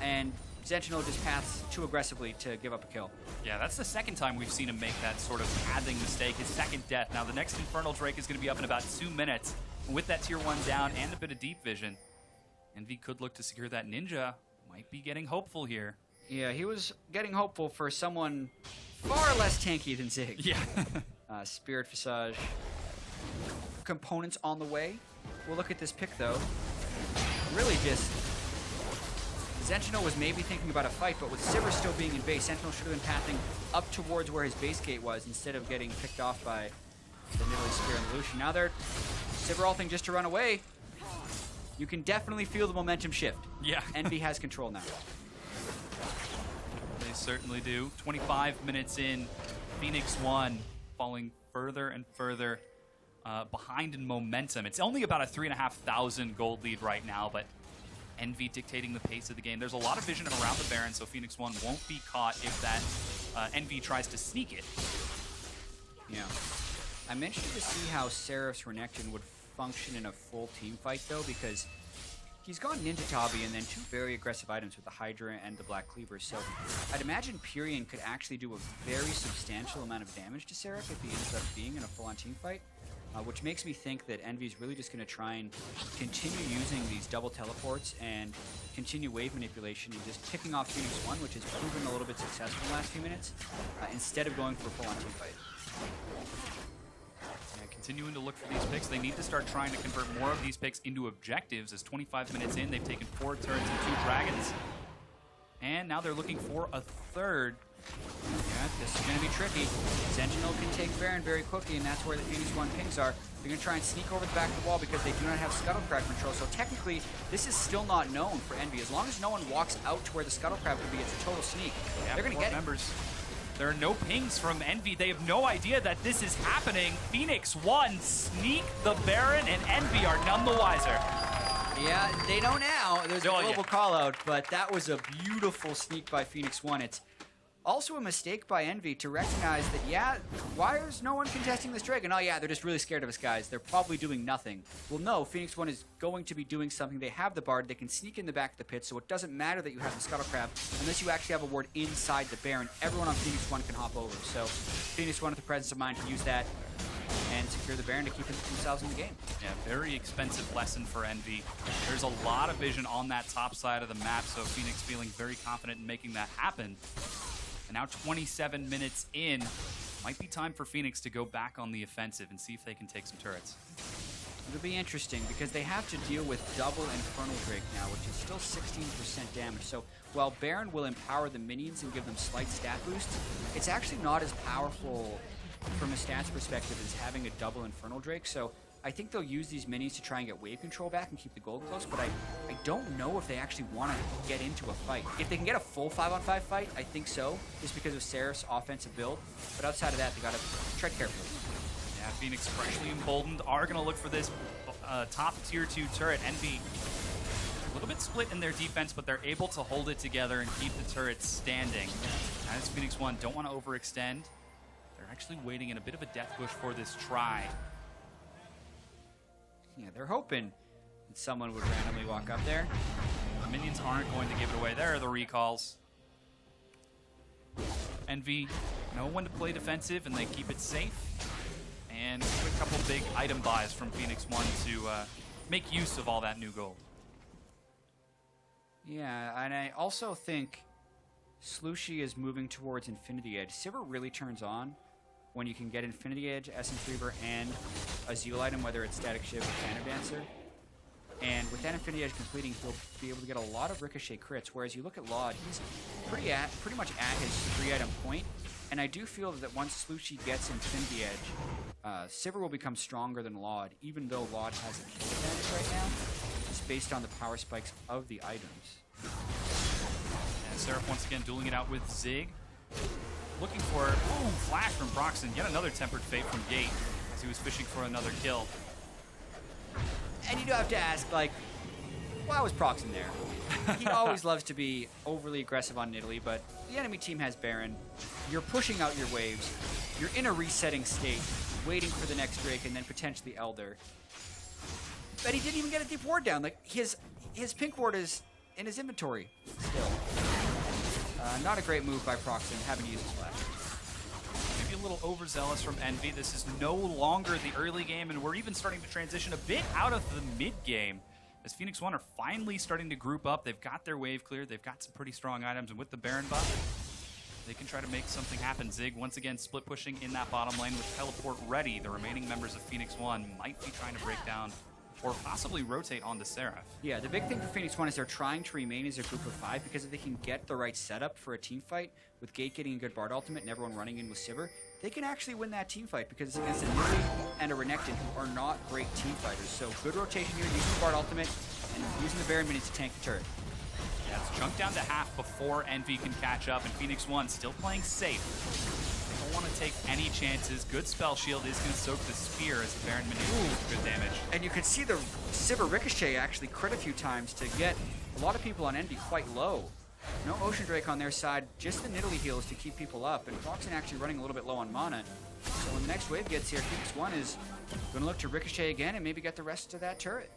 B: And Zentinel just paths too aggressively to give up a kill.
A: Yeah, that's the second time we've seen him make that sort of pathing mistake, his second death. Now the next Infernal Drake is going to be up in about 2 minutes. And with that tier 1 down and a bit of deep vision, EnVy could look to secure that. Ninja might be getting hopeful here.
B: Yeah, he was getting hopeful for someone far less tanky than Zig.
A: Yeah.
B: Spirit Visage. Components on the way. We'll look at this pick, though. Really just... Zentinel was maybe thinking about a fight, but with Sivir still being in base, Zentinel should have been pathing up towards where his base gate was instead of getting picked off by the Nidalee Spear and the Lucian. Now they're Sivir ulting just to run away. You can definitely feel the momentum shift.
A: Yeah.
B: EnVy has control now.
A: They certainly do. 25 minutes in, Phoenix1 falling further and further behind in momentum. It's only about a 3,500 gold lead right now, but EnVy dictating the pace of the game. There's a lot of vision around the Baron, so Phoenix1 won't be caught if that EnVy tries to sneak it.
B: Yeah. I'm interested to see how Seraph's Renekton would function in a full team fight, though, because he's gone Ninja Tabi and then 2 very aggressive items with the Hydra and the Black Cleaver. So I'd imagine Pyrian could actually do a very substantial amount of damage to Seraph if he ends up being in a full-on team fight. Which makes me think that EnVy's really just going to try and continue using these double teleports and continue wave manipulation and just picking off Phoenix1, which has proven a little bit successful in the last few minutes, instead of going for a full-on team fight.
A: Yeah, continuing to look for these picks. They need to start trying to convert more of these picks into objectives. As 25 minutes in, they've taken 4 turrets and 2 dragons. And now they're looking for a third.
B: Yeah, this is going to be tricky. Zentinel can take Baron very quickly, and that's where the Phoenix1 pings are. They're going to try and sneak over the back of the wall because they do not have Scuttlecrab control. So technically, this is still not known for EnVy. As long as no one walks out to where the Scuttlecrab would be, it's a total sneak.
A: Yeah,
B: they're going to get
A: members. There are no pings from EnVy. They have no idea that this is happening. Phoenix1 sneak the Baron, and EnVy are none the wiser.
B: Yeah, they know now. There's a global call-out, but that was a beautiful sneak by Phoenix1. It's also a mistake by EnVy to recognize that, yeah, why is no one contesting this Dragon? Oh, yeah, they're just really scared of us, guys. They're probably doing nothing. Well, no, Phoenix1 is going to be doing something. They have the Bard. They can sneak in the back of the pit, so it doesn't matter that you have the Scuttlecrab unless you actually have a ward inside the Baron. Everyone on Phoenix1 can hop over. So Phoenix1 with the presence of mind to use that and secure the Baron to keep themselves in the game.
A: Yeah, very expensive lesson for EnVy. There's a lot of vision on that top side of the map, so Phoenix feeling very confident in making that happen. And now 27 minutes in, might be time for Phoenix to go back on the offensive and see if they can take some turrets.
B: It'll be interesting because they have to deal with double Infernal Drake now, which is still 16% damage. So while Baron will empower the minions and give them slight stat boosts, it's actually not as powerful from a stats perspective as having a double Infernal Drake. So I think they'll use these minis to try and get wave control back and keep the gold close, but I don't know if they actually want to get into a fight. If they can get a full 5-on-5 fight, I think so, just because of Seraph's offensive build. But outside of that, they got to tread carefully.
A: Yeah, Phoenix freshly emboldened are going to look for this top tier 2 turret. EnVy a little bit split in their defense, but they're able to hold it together and keep the turrets standing. As Phoenix1 don't want to overextend, they're actually waiting in a bit of a death bush for this try.
B: Yeah, they're hoping that someone would randomly walk up there.
A: The minions aren't going to give it away. There are the recalls. EnVy know when to play defensive, and they keep it safe. And a couple big item buys from Phoenix1 to make use of all that new gold.
B: Yeah, and I also think Slooshi is moving towards Infinity Edge. Sivir really turns on when you can get Infinity Edge, Essence Reaver, and a Zeal item, whether it's Static Shiv or Phantom Dancer. And with that Infinity Edge completing, he'll be able to get a lot of Ricochet crits, whereas you look at Laud, he's pretty much at his 3-item point. And I do feel that once Slooshi gets Infinity Edge, Sivir will become stronger than Laud, even though Laud has a kill advantage right now, just based on the power spikes of the items.
A: And Seraph once again dueling it out with Zig. Looking for, flash from Procxin, yet another Tempered Fate from Gate, as he was fishing for another kill.
B: And you do have to ask, like, why was Procxin there? He always loves to be overly aggressive on Nidalee, but the enemy team has Baron. You're pushing out your waves. You're in a resetting state, waiting for the next Drake and then potentially Elder. But he didn't even get a deep ward down. Like, his pink ward is in his inventory still. Not a great move by Procxin, having to use his flash.
A: Maybe a little overzealous from Envy. This is no longer the early game, and we're even starting to transition a bit out of the mid game. As Phoenix1 are finally starting to group up, they've got their wave cleared, they've got some pretty strong items, and with the Baron buff, they can try to make something happen. Zig, once again, split pushing in that bottom lane with teleport ready. The remaining members of Phoenix1 might be trying to break down or possibly rotate onto Seraph.
B: Yeah, the big thing for Phoenix1 is they're trying to remain as a group of 5, because if they can get the right setup for a team fight, with Gate getting a good Bard ultimate and everyone running in with Sivir, they can actually win that team fight, because it's against a Nidalee and a Renekton, who are not great team fighters. So good rotation here, using the Bard ultimate and using the Baron minions to tank the turret.
A: Yeah, it's chunked down to half before Envy can catch up, and Phoenix1 still playing safe. They don't want to take any chances. Good spell shield is going to soak the spear as the Baron minions do good damage.
B: And you can see the Sivir Ricochet actually crit a few times to get a lot of people on Envy quite low. No Ocean Drake on their side, just the Nidalee heals to keep people up, and Procxin actually running a little bit low on mana. So when the next wave gets here, Phoenix1 is going to look to Ricochet again and maybe get the rest of that turret.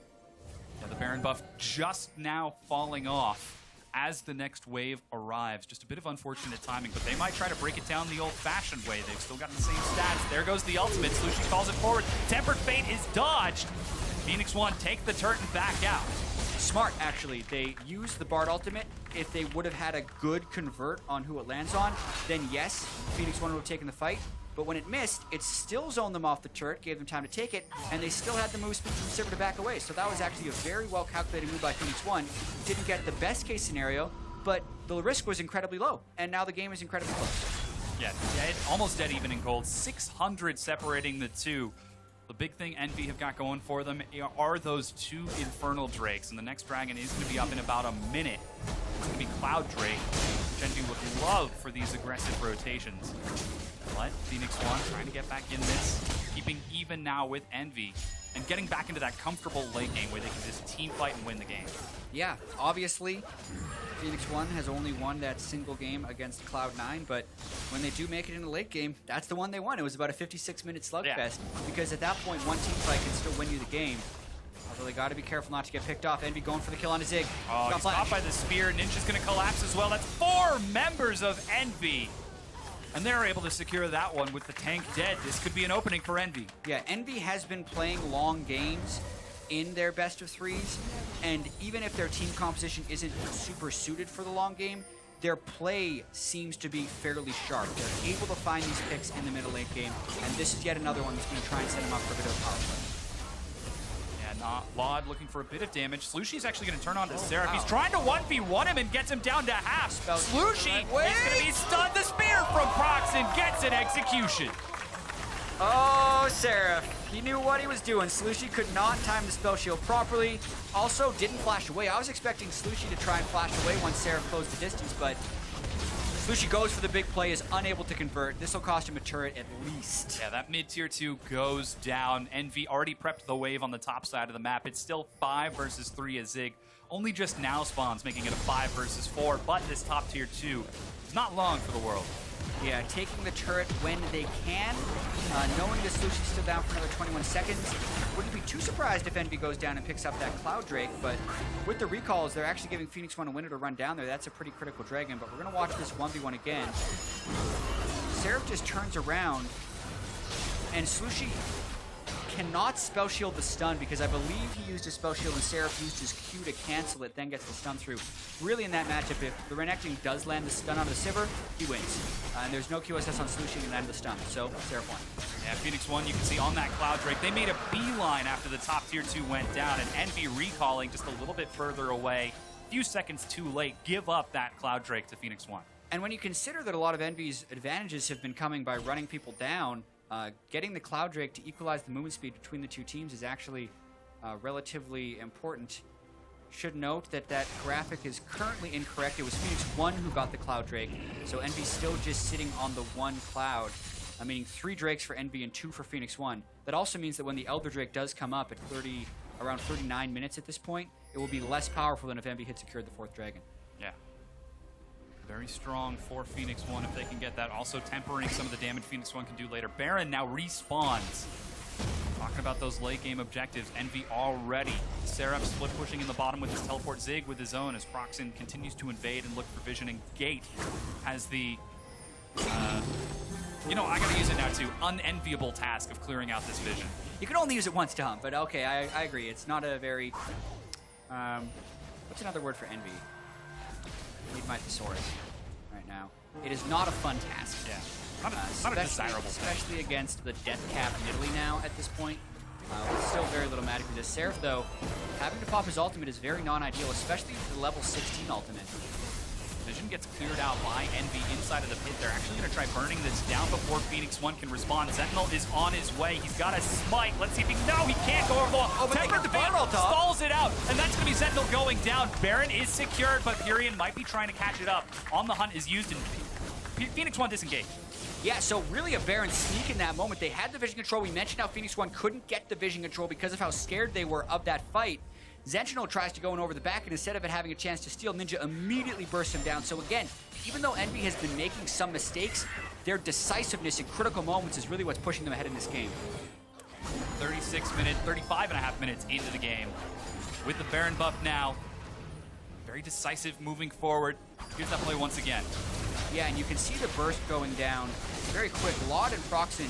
A: Yeah, the Baron buff just now falling off as the next wave arrives. Just a bit of unfortunate timing, but they might try to break it down the old-fashioned way. They've still got the same stats. There goes the ultimate. Slooshi calls it forward. Tempered Fate is dodged. Phoenix1 take the turret and back out.
B: Smart, actually. They use the Bard ultimate. If they would have had a good convert on who it lands on, then yes, Phoenix1 would have taken the fight. But when it missed, it still zoned them off the turret, gave them time to take it, and they still had the move speed from Sivir to back away. So that was actually a very well-calculated move by Phoenix1. Didn't get the best-case scenario, but the risk was incredibly low, and now the game is incredibly close.
A: Yeah, almost dead even in gold. 600 separating the two. The big thing Envy have got going for them are those 2 Infernal Drakes, and the next dragon is going to be up in about a minute. It's going to be Cloud Drake, which Envy would love for these aggressive rotations. But Phoenix1 trying to get back in this, keeping even now with Envy, and getting back into that comfortable late game where they can just team fight and win the game.
B: Yeah, obviously, Phoenix1 has only won that single game against Cloud9, but when they do make it in the late game, that's the one they won. It was about a 56-minute slugfest, because at that point, one team fight can still win you the game. Although they got to be careful not to get picked off. Envy going for the kill on a Zig.
A: Oh, he's caught by the spear. Ninja's going to collapse as well. That's 4 members of Envy. And they're able to secure that one with the tank dead. This could be an opening for Envy.
B: Yeah, Envy has been playing long games in their best of 3s, and even if their team composition isn't super suited for the long game, their play seems to be fairly sharp. They're able to find these picks in the middle late game, and this is yet another one that's going to try and set them up for a bit of power play.
A: Laud looking for a bit of damage. Slooshi's actually going to turn on to Seraph. He's trying to 1v1 him and gets him down to half. Slooshi is going to be stunned. The spear from Procxin gets an execution.
B: Oh, Seraph. He knew what he was doing. Slooshi could not time the spell shield properly. Also, didn't flash away. I was expecting Slooshi to try and flash away once Seraph closed the distance, but Slooshi goes for the big play, is unable to convert. This will cost him a turret at least.
A: Yeah, that mid-tier 2 goes down. Envy already prepped the wave on the top side of the map. It's still 5 versus 3 as Zig only just now spawns, making it a 5 versus 4, but this top tier 2 is not long for the world.
B: Yeah, taking the turret when they can, knowing that Slooshi's still down for another 21 seconds. Wouldn't be too surprised if Envy goes down and picks up that Cloud Drake, but with the recalls, they're actually giving Phoenix1 a window to run down there. That's a pretty critical dragon, but we're going to watch this 1v1 again. Seraph just turns around, and Slooshi cannot spell shield the stun because I believe he used his spell shield and Seraph used his Q to cancel it, then gets the stun through. Really in that matchup, if the Renekton does land the stun onto the Sivir, he wins. And there's no QSS on Slooshi and land the stun, so Seraph won.
A: Yeah, Phoenix1, you can see on that Cloud Drake, they made a beeline after the top tier 2 went down, and Envy recalling just a little bit further away, a few seconds too late, give up that Cloud Drake to Phoenix1.
B: And when you consider that a lot of Envy's advantages have been coming by running people down, getting the Cloud Drake to equalize the movement speed between the two teams is actually relatively important. Should note that that graphic is currently incorrect. It was Phoenix1 who got the Cloud Drake, so Envy's still just sitting on the 1 Cloud, meaning 3 Drakes for Envy and 2 for Phoenix1. That also means that when the Elder Drake does come up at around 39 minutes at this point, it will be less powerful than if Envy had secured the 4th dragon.
A: Yeah. Very strong for Phoenix1 if they can get that. Also tempering some of the damage Phoenix1 can do later. Baron now respawns. Talking about those late game objectives, Envy already. Seraph split pushing in the bottom with his teleport Zig with his own as Procxin continues to invade and look for vision, and Gate has the, you know, I gotta use it now too, unenviable task of clearing out this vision.
B: You can only use it once, Dom, but okay, I agree. It's not a very, what's another word for envy? I need my thesaurus right now. It is not a fun task.
A: Yeah. Not a desirable thing.
B: Especially against the death cap Nidalee now at this point. With still very little magic with this. Seraph, though, having to pop his ultimate is very non-ideal, especially with the level 16 ultimate.
A: Vision gets cleared out by Envy inside of the pit. They're actually going to try burning this down before Phoenix1 can respond. Zentinel is on his way. He's got a smite. Let's see if he can... No, he can't go over the wall.
B: Oh, but they got the barrel top.
A: Stalls it out, and that's going to be Zentinel going down. Baron is secured, but Purion might be trying to catch it up. On the hunt is used, and Phoenix1 disengaged.
B: Yeah, so really a Baron sneak in that moment. They had the vision control. We mentioned how Phoenix1 couldn't get the vision control because of how scared they were of that fight. Zentinel tries to go in over the back, and instead of it having a chance to steal, Ninja immediately bursts him down. So again, even though Envy has been making some mistakes, their decisiveness in critical moments is really what's pushing them ahead in this game.
A: 35.5 minutes into the game. With the Baron buff now, very decisive moving forward. Here's that play once again.
B: Yeah, and you can see the burst going down very quick. Laud and Procxin.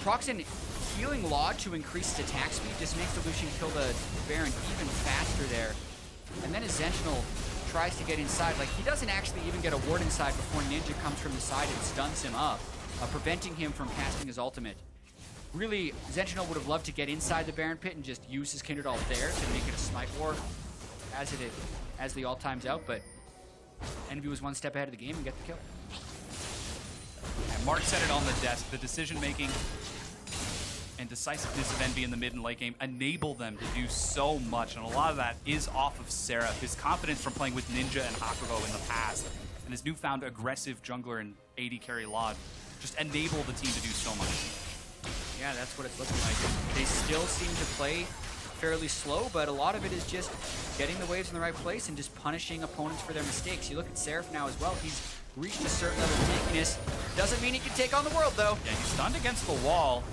B: Procxin healing Laud to increase his attack speed just makes the Lucian kill the Baron even faster there. And then as Zentinel tries to get inside, like he doesn't actually even get a ward inside before Ninja comes from the side and stuns him up, preventing him from casting his ultimate. Really, Zentinel would have loved to get inside the Baron pit and just use his Kindred ult there to make it a smite war as the ult times out, but Envy was one step ahead of the game and get the kill.
A: And Mark said it on the desk. The decision-making and decisiveness of Envy in the mid and late game enable them to do so much, and a lot of that is off of Seraph. His confidence from playing with Ninja and Hakuho in the past, and his newfound aggressive jungler and AD carry Laud just enable the team to do so much.
B: Yeah, that's what it's looking like. They still seem to play fairly slow, but a lot of it is just getting the waves in the right place and just punishing opponents for their mistakes. You look at Seraph now as well. He's reached a certain level of tankiness. Doesn't mean he can take on the world, though.
A: Yeah, he's stunned against the wall.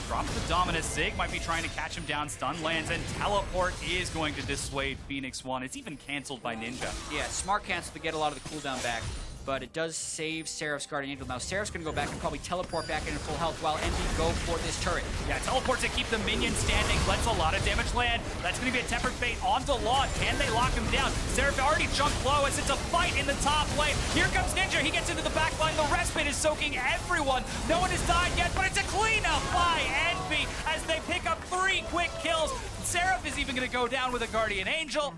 A: Drops the Dominus. Zig might be trying to catch him down. Stun lands, and Teleport is going to dissuade Phoenix1. It's even canceled by Ninja.
B: Yeah, smart cancel to get a lot of the cooldown back, but it does save Seraph's Guardian Angel. Now, Seraph's going to go back and probably teleport back into full health while Envy go for this turret.
A: Yeah, teleport to keep the minion standing. Lets a lot of damage land. That's going to be a tempered fate onto Laud. Can they lock him down? Seraph already jumped low as it's a fight in the top lane. Here comes Ninja. He gets into the back line. The respite is soaking everyone. No one has died yet, but it's a cleanup by Envy as they pick up 3 quick kills. Seraph is even going to go down with a Guardian Angel.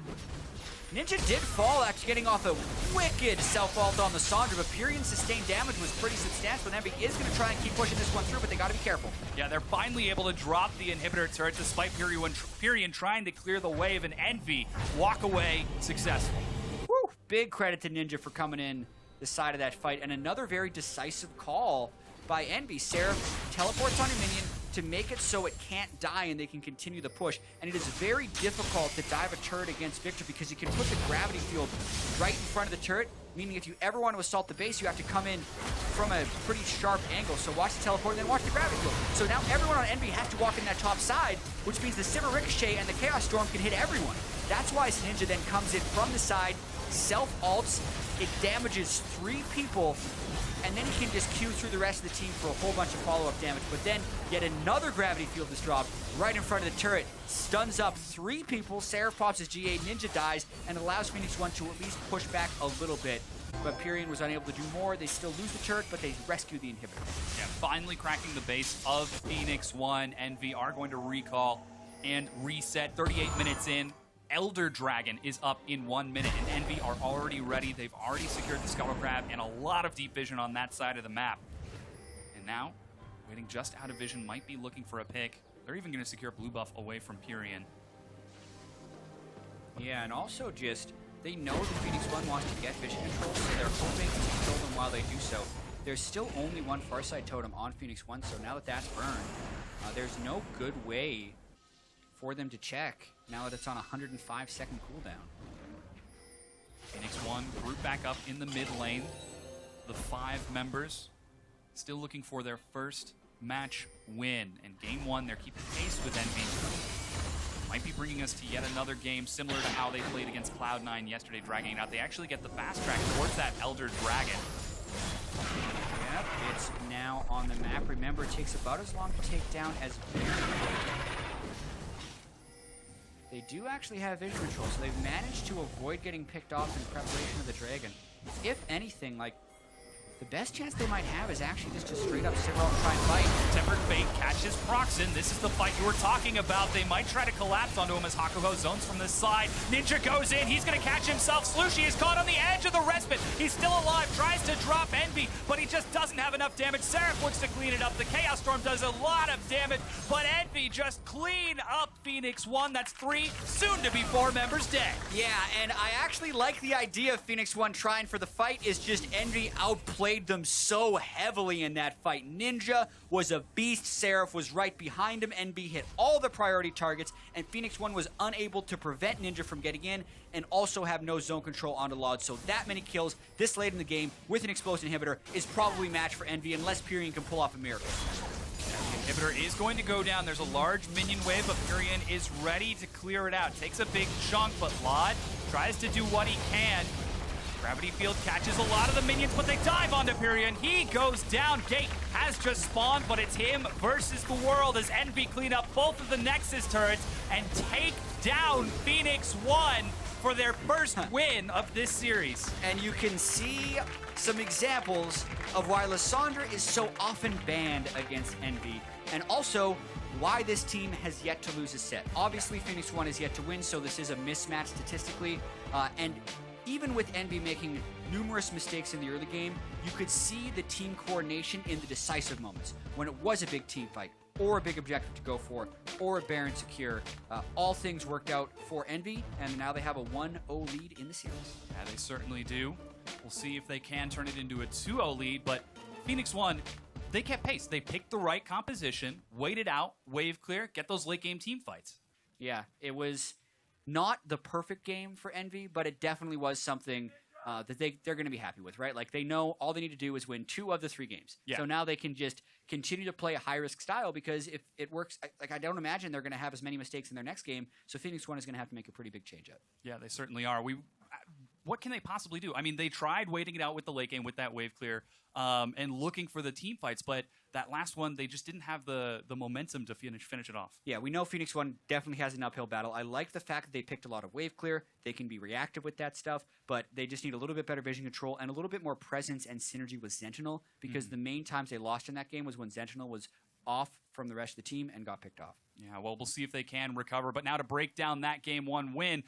B: Ninja did fall after getting off a wicked self-ult on Lissandra, but Purion's sustained damage was pretty substantial, and Envy is going to try and keep pushing this one through, but they got to be careful.
A: Yeah, they're finally able to drop the inhibitor turret despite Purion trying to clear the wave, and Envy walk away successful.
B: Woo! Big credit to Ninja for coming in the side of that fight, and another very decisive call by Envy. Seraph teleports on a minion to make it so it can't die and they can continue the push. And it is very difficult to dive a turret against Viktor because you can put the gravity field right in front of the turret, meaning if you ever want to assault the base, you have to come in from a pretty sharp angle. So watch the teleport and then watch the gravity field. So now everyone on Envy has to walk in that top side, which means the Sivir Ricochet and the Chaos Storm can hit everyone. That's why Ninja then comes in from the side, self-ults, it damages 3 people, and then he can just queue through the rest of the team for a whole bunch of follow-up damage. But then yet another gravity field is dropped right in front of the turret, stuns up 3 people, Seraph pops his G8, Ninja dies, and allows Phoenix1 to at least push back a little bit. But Purion was unable to do more. They still lose the turret, but they rescue the inhibitor.
A: Yeah, finally cracking the base of Phoenix1. Envy are going to recall and reset 38 minutes in. Elder Dragon is up in 1 minute, and Envy are already ready. They've already secured the Scuttle Crab and a lot of deep vision on that side of the map. And now, waiting just out of vision, might be looking for a pick. They're even going to secure blue buff away from Purion.
B: Yeah, and also just, they know that Phoenix1 wants to get vision control, so they're hoping to kill them while they do so. There's still only one Farsight Totem on Phoenix1, so now that that's burned, there's no good way for them to check now that it's on a 105-second cooldown.
A: Phoenix1 group back up in the mid lane. The 5 members still looking for their first match win. And game 1, they're keeping pace with EnVy. Might be bringing us to yet another game similar to how they played against Cloud9 yesterday, dragging it out. They actually get the fast track towards that Elder Dragon.
B: Yep, it's now on the map. Remember, it takes about as long to take down as they do actually have vision control, so they've managed to avoid getting picked off in preparation of the dragon. If anything, like, the best chance they might have is actually just to straight up sit around and try and fight.
A: Tempered Fate catches Procxin. This is the fight you were talking about. They might try to collapse onto him as Hakuho zones from this side. Ninja goes in. He's going to catch himself. Slooshi is caught on the edge of the respite. He's still alive. Tries to drop EnVy, but he just doesn't have enough damage. Seraph looks to clean it up. The Chaos Storm does a lot of damage, but EnVy just clean up Phoenix1. That's 3, soon to be 4 members dead.
B: Yeah, and I actually like the idea of Phoenix1 trying for the fight. Is just EnVy outplayed them so heavily in that fight. Ninja was a beast. Seraph was right behind him. EnVy hit all the priority targets, and Phoenix1 was unable to prevent Ninja from getting in and also have no zone control onto Lod. So that many kills this late in the game with an explosive inhibitor is probably matched for EnVy unless Pyrion can pull off a miracle.
A: The inhibitor is going to go down. There's a large minion wave, but Pyrion is ready to clear it out. Takes a big chunk, but Lod tries to do what he can. Gravity Field catches a lot of the minions, but they dive onto Pyrion. He goes down. Gate has just spawned, but it's him versus the world as EnVy clean up both of the Nexus turrets and take down Phoenix1 for their first win of this series.
B: And you can see some examples of why Lissandra is so often banned against EnVy, and also why this team has yet to lose a set. Obviously, Phoenix1 is yet to win, so this is a mismatch statistically, and even with EnVy making numerous mistakes in the early game, you could see the team coordination in the decisive moments. When it was a big team fight, or a big objective to go for, or a Baron secure, all things worked out for EnVy, and now they have a 1-0 lead in the series.
A: Yeah, they certainly do. We'll see if they can turn it into a 2-0 lead, but Phoenix1, they kept pace. They picked the right composition, waited out, wave clear, get those late game team fights.
B: Yeah, it was not the perfect game for EnVy, but it definitely was something that they're going to be happy with, right? Like, they know all they need to do is win 2 of the 3 games. Yeah. So now they can just continue to play a high-risk style, because if it works, like, I don't imagine they're going to have as many mistakes in their next game, so Phoenix1 is going to have to make a pretty big change-up.
A: Yeah, they certainly are. What can they possibly do? I mean, they tried waiting it out with the late game with that wave clear and looking for the team fights, but that last one, they just didn't have the momentum to finish it off.
B: Yeah, we know Phoenix1 definitely has an uphill battle. I like the fact that they picked a lot of wave clear. They can be reactive with that stuff, but they just need a little bit better vision control and a little bit more presence and synergy with Zentinel, because the main times they lost in that game was when Zentinel was off from the rest of the team and got picked off.
A: Yeah, well, we'll see if they can recover. But now to break down that game 1 win,